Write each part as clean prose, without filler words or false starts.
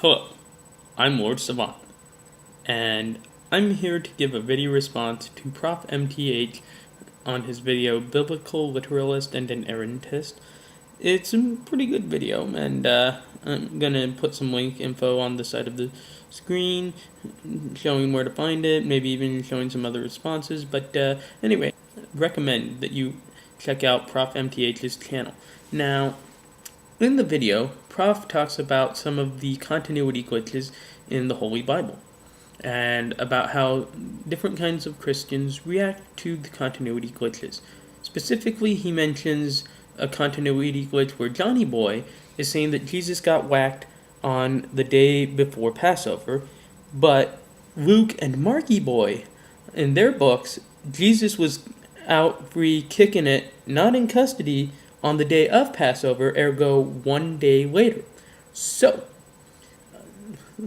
Hello, I'm Lord Savant, and I'm here to give a video response to ProfMTH on his video Biblical Literalist and Inerrantist. It's a pretty good video, and I'm gonna put some link info on the side of the screen, showing where to find it, maybe even showing some other responses, but anyway, recommend that you check out ProfMTH's channel. Now, in the video, Prof talks about some of the continuity glitches in the Holy Bible, and about how different kinds of Christians react to the continuity glitches. Specifically, he mentions a continuity glitch where Johnny Boy is saying that Jesus got whacked on the day before Passover, but Luke and Marky Boy, in their books, Jesus was out free kicking it, not in custody, on the day of Passover, ergo 1 day later. So,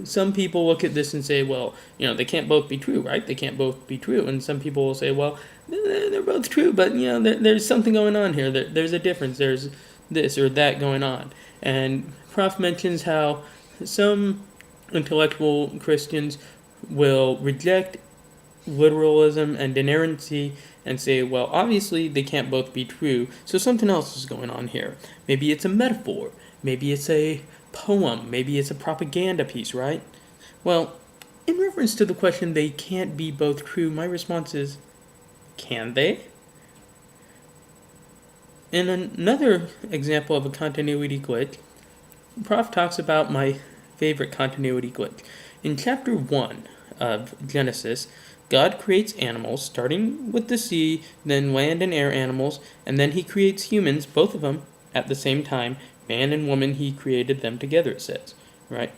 some people look at this and say, well, they can't both be true, right? They can't both be true. And some people will say, well, they're both true, but, there's something going on here. There's a difference. There's this or that going on. And Prof mentions how some intellectual Christians will reject literalism and inerrancy and say, well, obviously they can't both be true, so something else is going on here. Maybe it's a metaphor. Maybe it's a poem. Maybe it's a propaganda piece, right? Well, in reference to the question, they can't be both true, my response is, can they? In another example of a continuity glitch, Prof talks about my favorite continuity glitch. In chapter 1 of Genesis, God creates animals, starting with the sea, then land and air animals, and then he creates humans, both of them, at the same time. Man and woman, he created them together, it says, right?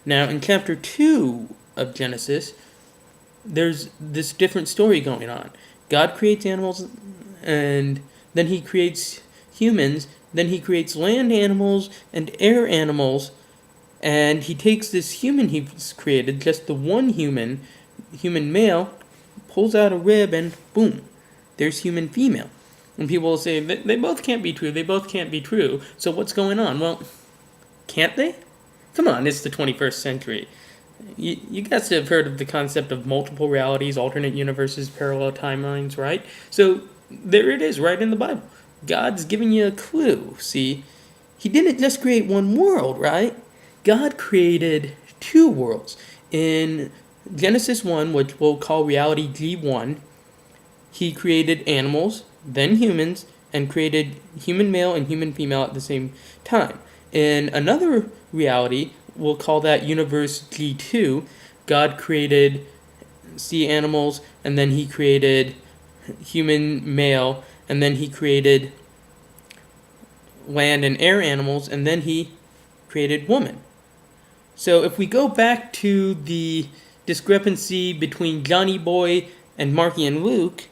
Now, in chapter 2 of Genesis, there's this different story going on. God creates animals, and then he creates humans, then he creates land animals and air animals, and he takes this human he's created, just the one human male, pulls out a rib, and boom, there's human female. And people will say, they both can't be true, they both can't be true, so what's going on? Well, can't they? Come on, it's the 21st century. You guys have heard of the concept of multiple realities, alternate universes, parallel timelines, right? So there it is, right in the Bible. God's giving you a clue, see? He didn't just create one world, right? God created two worlds. In Genesis 1, which we'll call reality G1, he created animals, then humans, and created human male and human female at the same time. In another reality, we'll call that universe G2, God created sea animals, and then he created human male, and then he created land and air animals, and then he created woman. So if we go back to the discrepancy between Johnny Boy and Marky and Luke,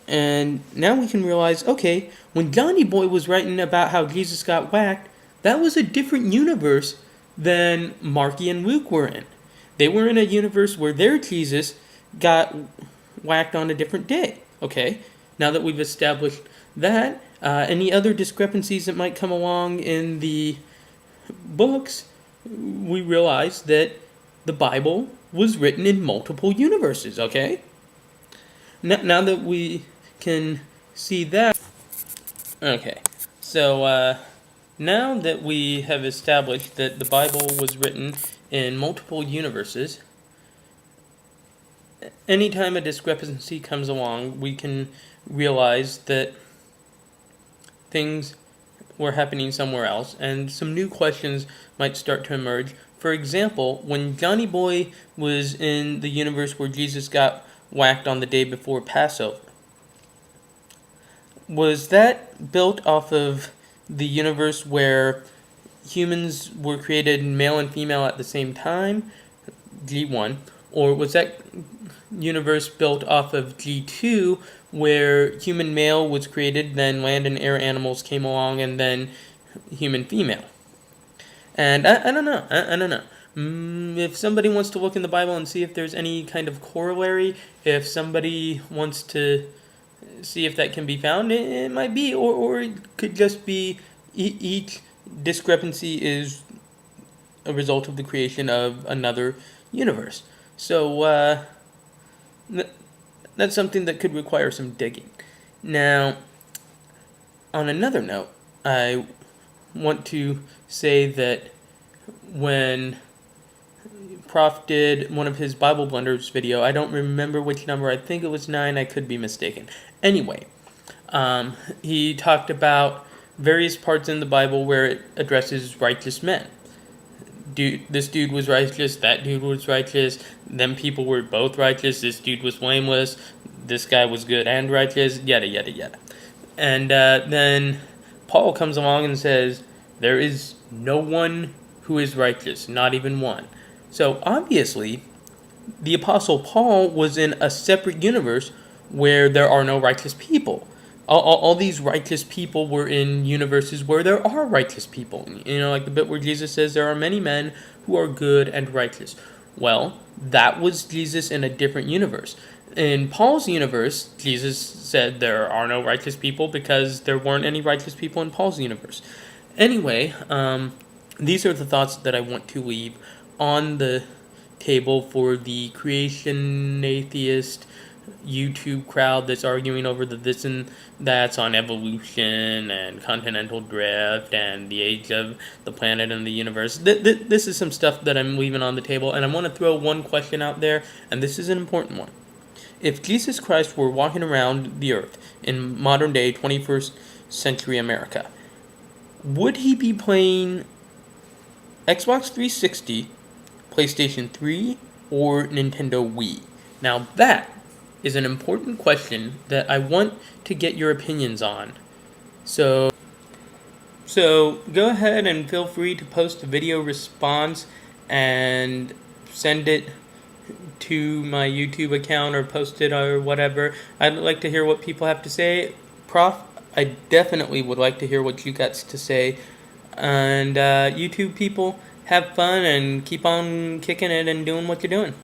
and now we can realize, okay, when Johnny Boy was writing about how Jesus got whacked, that was a different universe than Marky and Luke were in. They were in a universe where their Jesus got whacked on a different day, okay? Now that we've established that, any other discrepancies that might come along in the books, we realize that the Bible was written in multiple universes, okay? Now that we can see that, okay, so now that we have established that the Bible was written in multiple universes, anytime a discrepancy comes along, we can realize that things were happening somewhere else, and some new questions might start to emerge. For example, when Johnny Boy was in the universe where Jesus got whacked on the day before Passover, was that built off of the universe where humans were created male and female at the same time, G1, or was that universe built off of G2, where human male was created, then land and air animals came along, and then human female? And I don't know. I don't know. If somebody wants to look in the Bible and see if there's any kind of corollary, if somebody wants to see if that can be found, it might be, or it could just be each discrepancy is a result of the creation of another universe. So that's something that could require some digging. Now, on another note, I want to say that when Prof did one of his Bible Blunders video, I don't remember which number, I think it was 9, I could be mistaken. Anyway, he talked about various parts in the Bible where it addresses righteous men. This dude was righteous, that dude was righteous, them people were both righteous, this dude was blameless, this guy was good and righteous, yada yada yada. And then Paul comes along and says, there is no one who is righteous, not even one. So obviously, the Apostle Paul was in a separate universe where there are no righteous people. All these righteous people were in universes where there are righteous people. You know, like the bit where Jesus says there are many men who are good and righteous. Well, that was Jesus in a different universe. In Paul's universe, Jesus said there are no righteous people because there weren't any righteous people in Paul's universe. Anyway, these are the thoughts that I want to leave on the table for the creation atheist YouTube crowd that's arguing over the this and that's on evolution and continental drift and the age of the planet and the universe. This is some stuff that I'm leaving on the table, and I want to throw one question out there, and this is an important one. If Jesus Christ were walking around the earth in modern day 21st century America, would he be playing Xbox 360, PlayStation 3, or Nintendo Wii? Now that is an important question that I want to get your opinions on. So go ahead and feel free to post a video response and send it to my YouTube account or post it or whatever. I'd like to hear what people have to say. Prof, I definitely would like to hear what you got to say. And YouTube people, have fun and keep on kicking it and doing what you're doing.